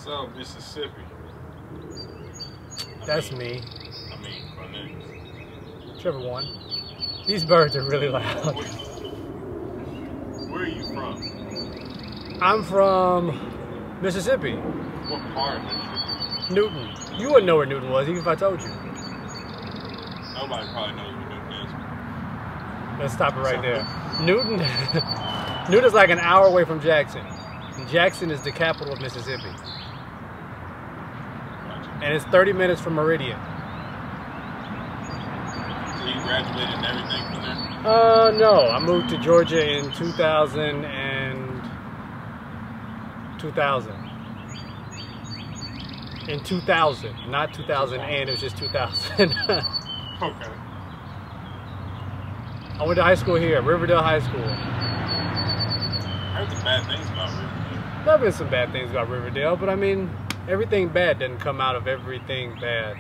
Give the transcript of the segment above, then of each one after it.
So, Mississippi. That's me. I mean, Cornelius. Whichever one. These birds are really loud. Where are you from? I'm from Mississippi. What part of Mississippi? Newton. You wouldn't know where Newton was, even if I told you. Nobody probably knows where Newton is. Let's stop it right there. Newton, Newton's like an hour away from Jackson. And Jackson is the capital of Mississippi. And it's 30 minutes from Meridian. So you graduated and everything from there? No. I moved to Georgia in 2000. In 2000, not 2000, it was just 2000. Okay. I went to high school here, Riverdale High School. I heard some bad things about Riverdale. There have been some bad things about Riverdale, but I mean, everything bad doesn't come out of everything bad.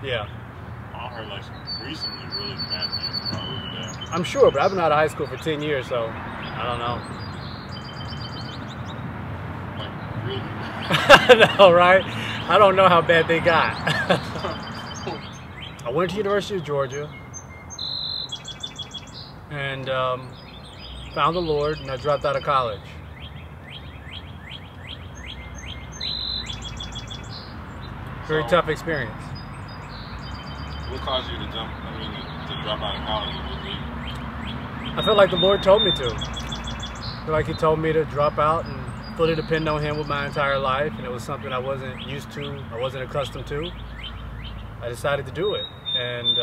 Yeah. I heard like some recently really bad things about Riverdale. I'm sure, but I've been out of high school for 10 years, so I don't know. Like, really? I know, right? I don't know how bad they got. I went to University of Georgia and found the Lord, and I dropped out of college. Very tough experience. What caused you to drop out of college? I felt like the Lord told me to. I feel like He told me to drop out and fully depend on Him with my entire life, and it was something I wasn't used to, I wasn't accustomed to. I decided to do it, and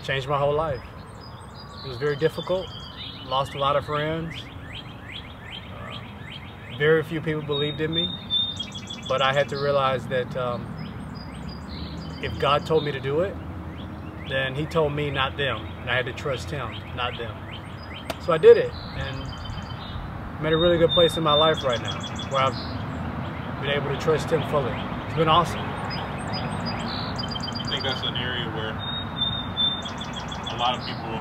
changed my whole life. It was very difficult, lost a lot of friends. Very few people believed in me, but I had to realize that if God told me to do it, then He told me, not them, and I had to trust Him, not them. So I did it, and I'm at a really good place in my life right now, where I've been able to trust Him fully. It's been awesome. I think that's an area where a lot of people,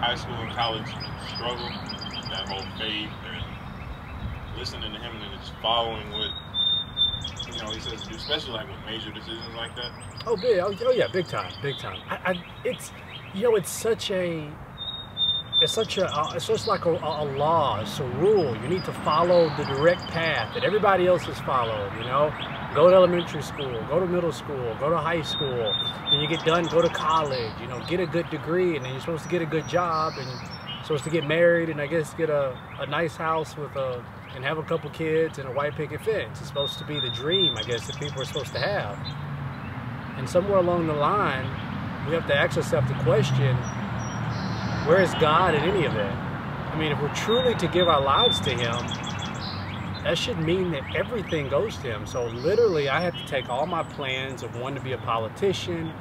high school and college struggle, that whole faith and listening to Him and just following what, He says to do, especially like with major decisions like that. Oh, big. Oh yeah, big time, big time. It's just like a law, it's a rule. You need to follow the direct path that everybody else has followed, Go to elementary school, go to middle school, go to high school. Then you get done, go to college, get a good degree, and then you're supposed to get a good job, and you're supposed to get married, and I guess get a nice house and have a couple kids and a white picket fence. It's supposed to be the dream, I guess, that people are supposed to have. And somewhere along the line, we have to ask ourselves the question, where is God in any of that? I mean, if we're truly to give our lives to Him, that should mean that everything goes to Him. So literally, I had to take all my plans of wanting to be a politician,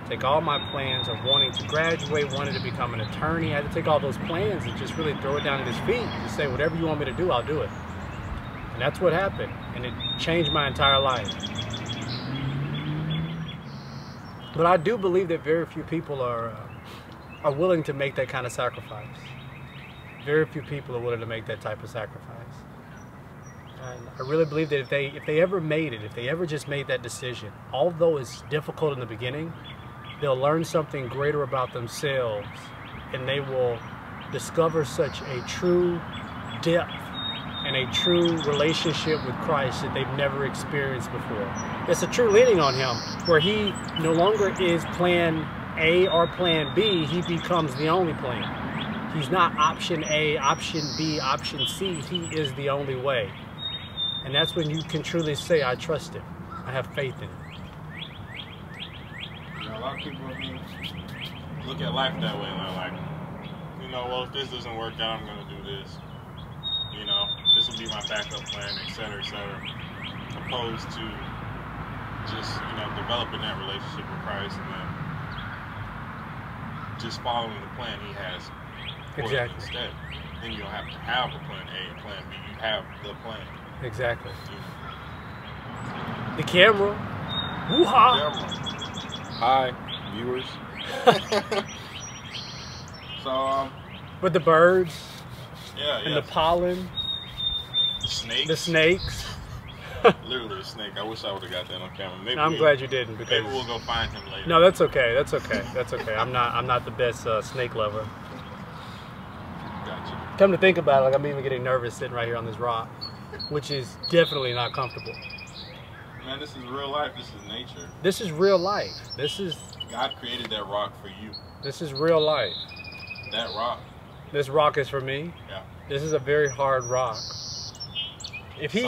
take all my plans of wanting to graduate, wanting to become an attorney. I had to take all those plans and just really throw it down at His feet and just say, whatever you want me to do, I'll do it. And that's what happened. And it changed my entire life. But I do believe that very few people are willing to make that kind of sacrifice. Very few people are willing to make that type of sacrifice. And I really believe that if they ever made it, if they ever just made that decision, although it's difficult in the beginning, they'll learn something greater about themselves, and they will discover such a true depth and a true relationship with Christ that they've never experienced before. It's a true leaning on him, where he no longer is plan A or plan B, he becomes the only plan. He's not option A, option B, option C. He is the only way. And that's when you can truly say, I trust him. I have faith in him. You know, a lot of people look at life that way. They're like, you know, well, if this doesn't work out, I'm going to do this. You know, this will be my backup plan, et cetera, opposed to just, you know, developing that relationship with Christ and then just following the plan he has. Exactly. Instead, then you don't have to have a plan A and plan B. You have the plan. Exactly. The camera. Woo-ha! Hi, viewers. So, with the birds. Yeah. And the pollen. Snakes. The snakes. Literally a snake. I wish I would have got that on camera. Maybe I'm glad you didn't, because maybe we'll go find him later. No, that's okay. That's okay. That's okay. I'm not the best snake lover. Gotcha. Come to think about it, like, I'm even getting nervous sitting right here on this rock, which is definitely not comfortable. Man, this is real life. This is nature. This is real life. This is God created that rock for you. This is real life. That rock. This rock is for me. Yeah. This is a very hard rock. If he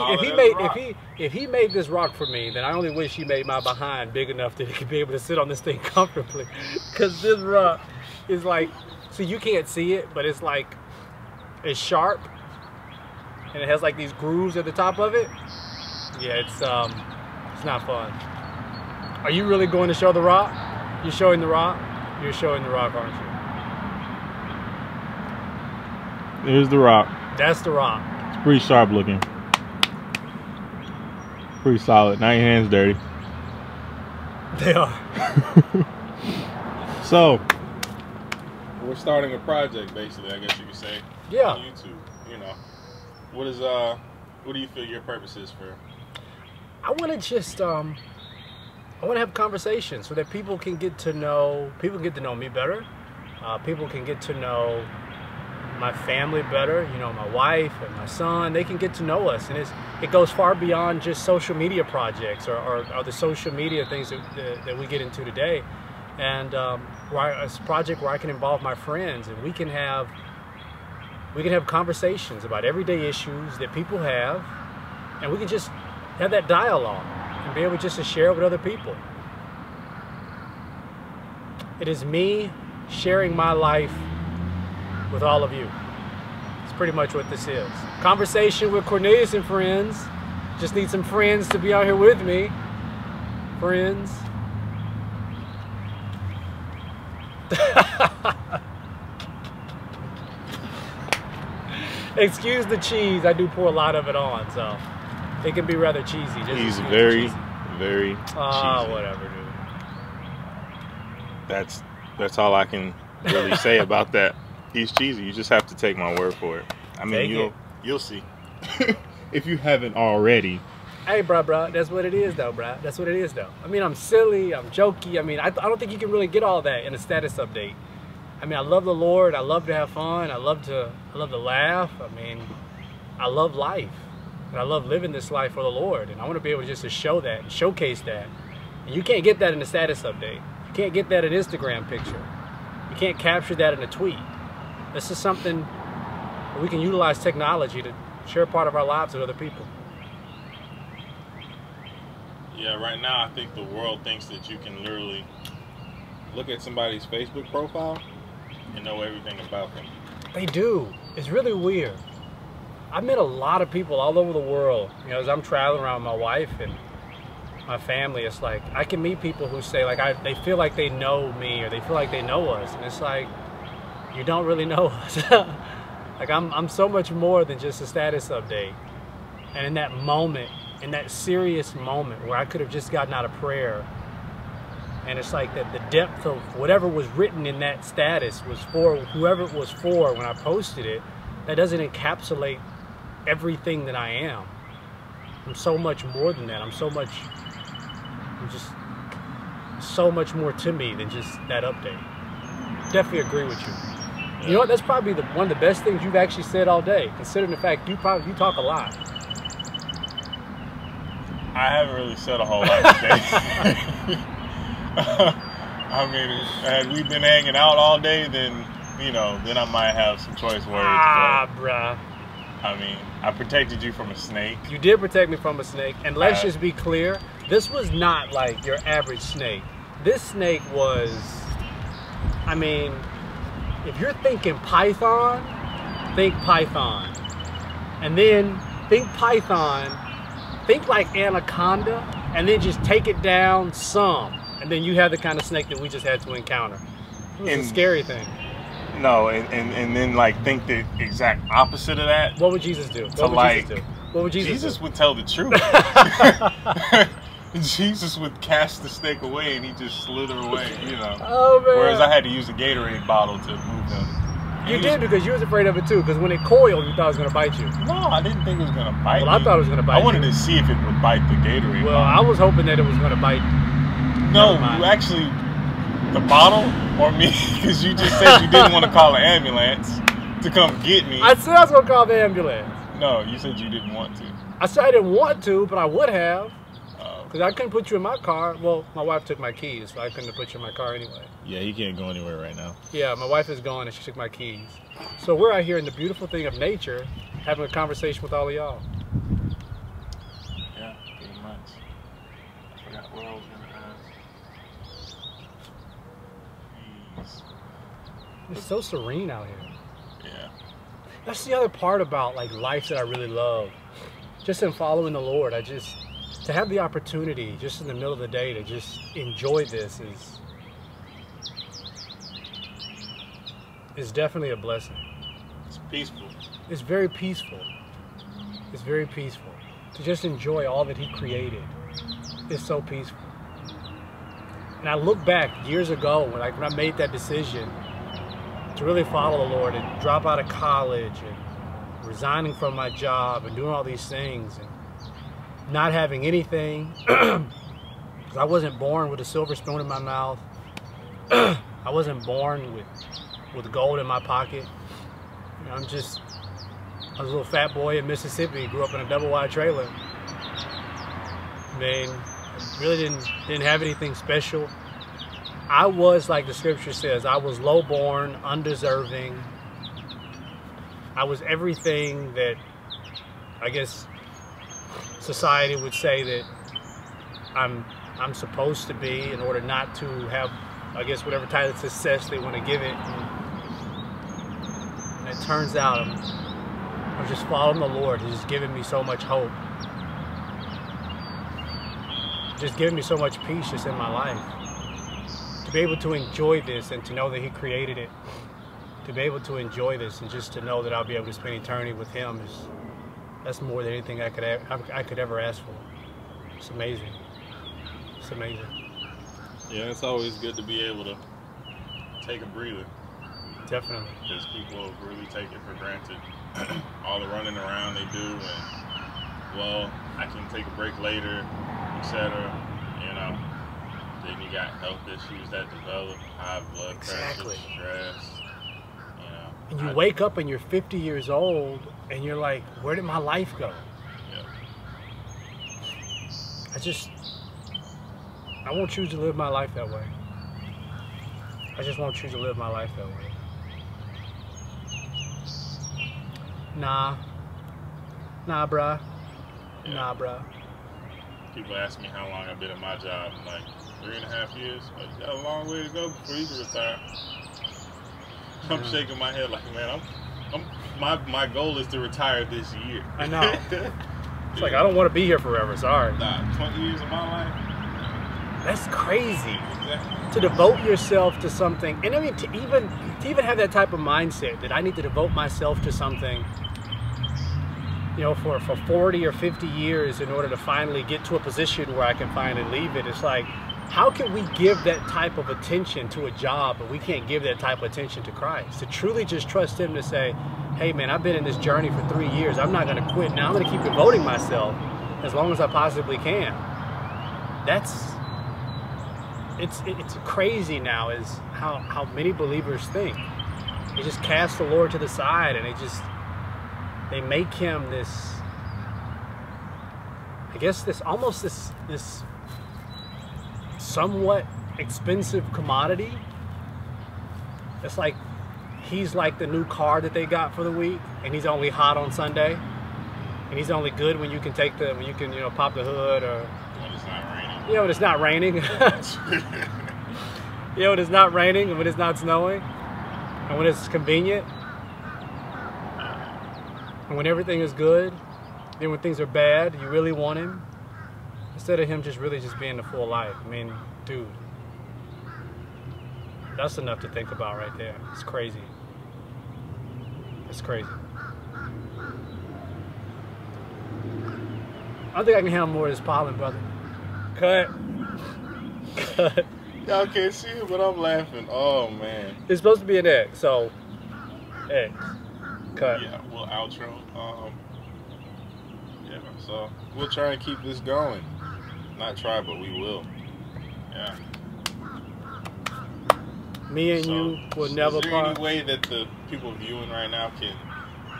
made this rock for me, then I only wish he made my behind big enough that he could be able to sit on this thing comfortably. Because this rock is like, so you can't see it, but it's like, it's sharp, and it has like these grooves at the top of it. Yeah, it's not fun. Are you really going to show the rock? You're showing the rock? You're showing the rock, aren't you? There's the rock. That's the rock. It's pretty sharp looking. Pretty solid. Now your hands dirty. They are. So, we're starting a project, basically, I guess you could say. Yeah. On YouTube. You know, what do you feel your purpose is for? I want to just I want to have conversations so that people can get to know me better. People can get to know my family better, you know, my wife and my son. They can get to know us, and it goes far beyond just social media projects or the social media things that we get into today. And it's a project where I can involve my friends, and we can have conversations about everyday issues that people have, and we can just have that dialogue and be able just to share it with other people. It is me sharing my life with all of you. It's pretty much what this is. Conversation with Cornelius and friends. Just need some friends to be out here with me. Friends. Excuse the cheese. I do pour a lot of it on, so it can be rather cheesy. Just he's very, very cheesy. Whatever, dude. That's all I can really say about that. He's cheesy. You just have to take my word for it. I mean, you'll see. If you haven't already. Hey, bro, that's what it is, though, bro. That's what it is, though. I mean, I'm silly, I'm jokey. I mean, I don't think you can really get all that in a status update. I mean, I love the Lord. I love to have fun. I love to laugh. I mean, I love life, and I love living this life for the Lord. And I want to be able just to show that and showcase that. And you can't get that in a status update. You can't get that in an Instagram picture. You can't capture that in a tweet. This is something where we can utilize technology to share part of our lives with other people. Yeah, right now I think the world thinks that you can literally look at somebody's Facebook profile and know everything about them. They do. It's really weird. I've met a lot of people all over the world. You know, as I'm traveling around with my wife and my family, it's like I can meet people who say like they feel like they know me or they feel like they know us, and it's like you don't really know us. Like I'm so much more than just a status update. And in that moment, in that serious moment where I could have just gotten out of prayer, and it's like that the depth of whatever was written in that status was for whoever it was for when I posted it, that doesn't encapsulate everything that I am. I'm so much more than that. I'm just so much more to me than just that update. Definitely agree with you. You know what? That's probably one of the best things you've actually said all day, considering the fact you talk a lot. I haven't really said a whole lot today. I mean, had we been hanging out all day, then then I might have some choice words. Bruh. I mean, I protected you from a snake. You did protect me from a snake, and let's just be clear, this was not like your average snake. This snake was, I mean, if you're thinking python, think python. And then think python, think like anaconda, and then just take it down some. And then you have the kind of snake that we just had to encounter. It was a scary thing. No, and then like think the exact opposite of that. What would Jesus do? What would Jesus do? Would tell the truth. Jesus would cast the snake away and he just slither away, Oh, man. Whereas I had to use a Gatorade bottle to move them. You did because you was afraid of it too, because when it coiled, you thought it was going to bite you. No, I didn't think it was going to bite me. Well, I thought it was going to bite you. I wanted to see if it would bite the Gatorade Well, bottle. I was hoping that it was going to bite. No, you actually, the bottle or me, because you just said you didn't want to call an ambulance to come get me. I said I was going to call the ambulance. No, you said you didn't want to. I said I didn't want to, but I would have. Because I couldn't put you in my car. Well, my wife took my keys, so I couldn't have put you in my car anyway. Yeah, he can't go anywhere right now. Yeah, my wife is gone and she took my keys. So we're out here in the beautiful thing of nature, having a conversation with all of y'all. Yeah, pretty much. I forgot what I was going to ask. Jeez. It's so serene out here. Yeah. That's the other part about like life that I really love. Just in following the Lord, to have the opportunity just in the middle of the day to just enjoy this is definitely a blessing. It's peaceful. It's very peaceful. It's very peaceful. To just enjoy all that He created is so peaceful. And I look back years ago when I made that decision to really follow the Lord and drop out of college and resigning from my job and doing all these things and not having anything, because I wasn't born with a silver spoon in my mouth. I wasn't born with gold in my pocket. I was a little fat boy in Mississippi, grew up in a double wide trailer. I mean, really didn't have anything special. I was, like the scripture says, I was low-born, undeserving. I was everything that I guess society would say that I'm supposed to be in order not to have, I guess, whatever type of success they want to give it. And it turns out I'm just following the Lord. He's just giving me so much hope. Just giving me so much peace just in my life. To be able to enjoy this and to know that He created it. To be able to enjoy this and just to know that I'll be able to spend eternity with Him that's more than anything I could ever ask for. It's amazing. It's amazing. Yeah, it's always good to be able to take a breather. Definitely. Because people really take it for granted. All the running around they do, and well, I can take a break later, etc. Then you got health issues that develop, high blood pressure, stress. And you wake up and you're 50 years old and you're like, where did my life go? Yeah. I won't choose to live my life that way. I just won't choose to live my life that way. Nah, bruh. Yeah. Nah, bruh. People ask me how long I've been at my job. I'm like, 3.5 years. Like, you got a long way to go before you can retire. I'm shaking my head like, man, my goal is to retire this year. I know. It's like, I don't want to be here forever, sorry. Nah, 20 years of my life. That's crazy. Exactly. To devote yourself to something, and I mean to even have that type of mindset that I need to devote myself to something, for 40 or 50 years in order to finally get to a position where I can finally leave it. It's like, how can we give that type of attention to a job, but we can't give that type of attention to Christ? To truly just trust Him to say, hey man, I've been in this journey for 3 years. I'm not going to quit. Now I'm going to keep devoting myself as long as I possibly can. It's crazy now is how many believers think. They just cast the Lord to the side, and they make him this, I guess, this somewhat expensive commodity. It's like he's like the new car that they got for the week, and he's only hot on Sunday, and he's only good when you can pop the hood, or When it's not raining. when it's not raining. When it's not raining, and when it's not snowing, and when it's convenient, and when everything is good. Then when things are bad, you really want him, instead of him just being the full life. I mean, dude, that's enough to think about right there. It's crazy. It's crazy. I don't think I can handle more of this pollen, brother. Cut. Cut. Y'all can't see it, but I'm laughing. Oh, man. It's supposed to be an egg, so eggs. Cut. Yeah, we'll outro. Yeah, so we'll try and keep this going. Not try, but we will. Yeah. Me and you will never Is there part. any way that the people viewing right now can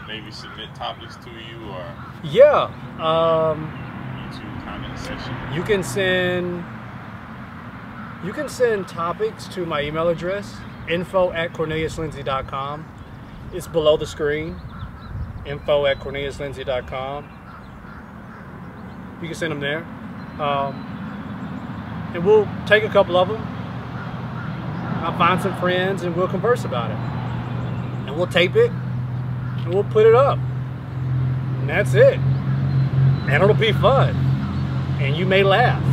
maybe submit topics to you, or Yeah. YouTube comment section? You can send topics to my email address, info@corneliuslindsey.com. It's below the screen, info@corneliuslindsey.com. You can send them there. And we'll take a couple of them. I'll find some friends and we'll converse about it. And we'll tape it and we'll put it up. And that's it. And it'll be fun. And you may laugh.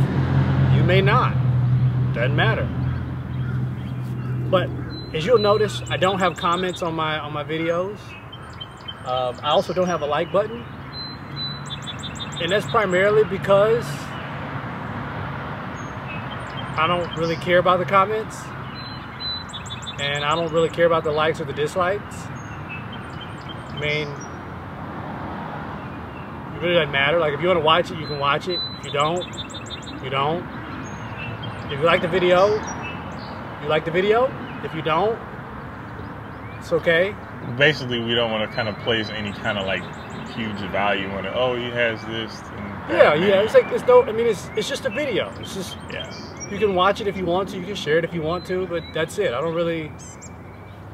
You may not. Doesn't matter. But as you'll notice, I don't have comments on my videos. I also don't have a like button. And that's primarily because I don't really care about the comments. And I don't really care about the likes or the dislikes. I mean, it really doesn't matter. Like, if you want to watch it, you can watch it. If you don't, you don't. If you like the video, you like the video. If you don't, it's okay. Basically, we don't want to kind of place any kind of like huge value on it. Oh, he has this. And that. Yeah. It's like it's just a video. It's just, Yeah. you can watch it if you want to. You can share it if you want to. But that's it. I'm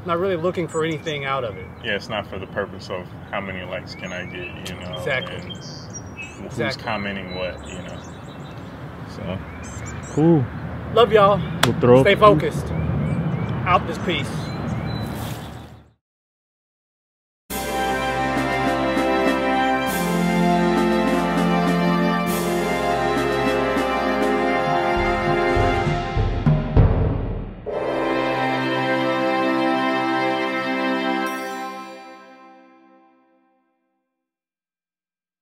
not really looking for anything out of it. Yeah, it's not for the purpose of how many likes can I get, you know. Exactly. And who's Exactly. commenting what, you know. So, cool. Love y'all. We'll throw Stay focused. Out this piece.